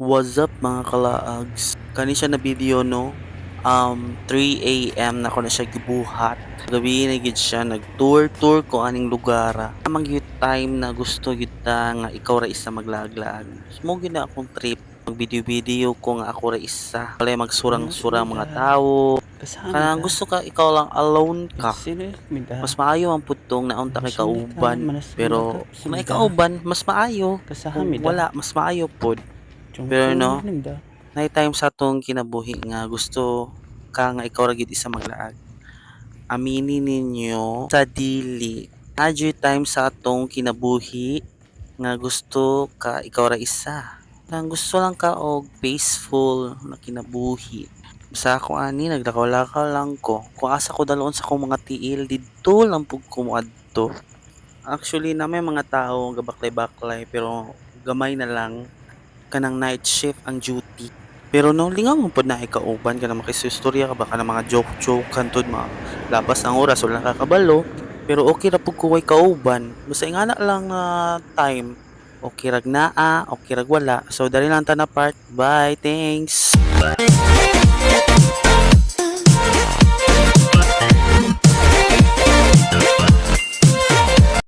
What's up mga kalaags? Kani siya na video no. 3 AM na ko na siya gibuhat. Gabi na gid siya nag-tour ko aning lugara. Amang gyud time na gusto gyud ta nga ikaw ra isa maglaglag. Mo gyud na akong trip mag-video ko nga ako ra isa. Walay Manas magsurang-surang mga Mida. tao. Kasama Kanang ta. gusto ka ikaw lang alone ka. Sino Mas Mida? maayo ang putong naunta kay Manas ka. kauban. Manas Pero kung na Mida. ikauban, mas maayo. Kasama Kung Mida. wala, mas maayo pod. Pero Chungchung no, Mida. time sa atong kinabuhi nga gusto ka nga ikaw ra gid isa maglaag. Aminin ninyo sa dili. Adyo time sa atong kinabuhi nga gusto ka ikaw ra isa. Nang gusto lang ka og peaceful na kinabuhi. Sa ako ani nagdakaw-lakaw lang ko. Kung asa ko dalon sa akong mga tiil didto lang pud ko moadto. Actually na may mga tao gabaklay-baklay pero gamay na lang kanang night shift ang duty. Pero no, lingaw mo pod na ikauban ka na makistorya ka baka na mga joke-joke kantod mga labas ang oras wala kakabalo. Pero okay ra pud ko way kauban. Basta ingana lang na time. Okay rag naa, okay rag wala. So dali lang ta na part. Bye, thanks.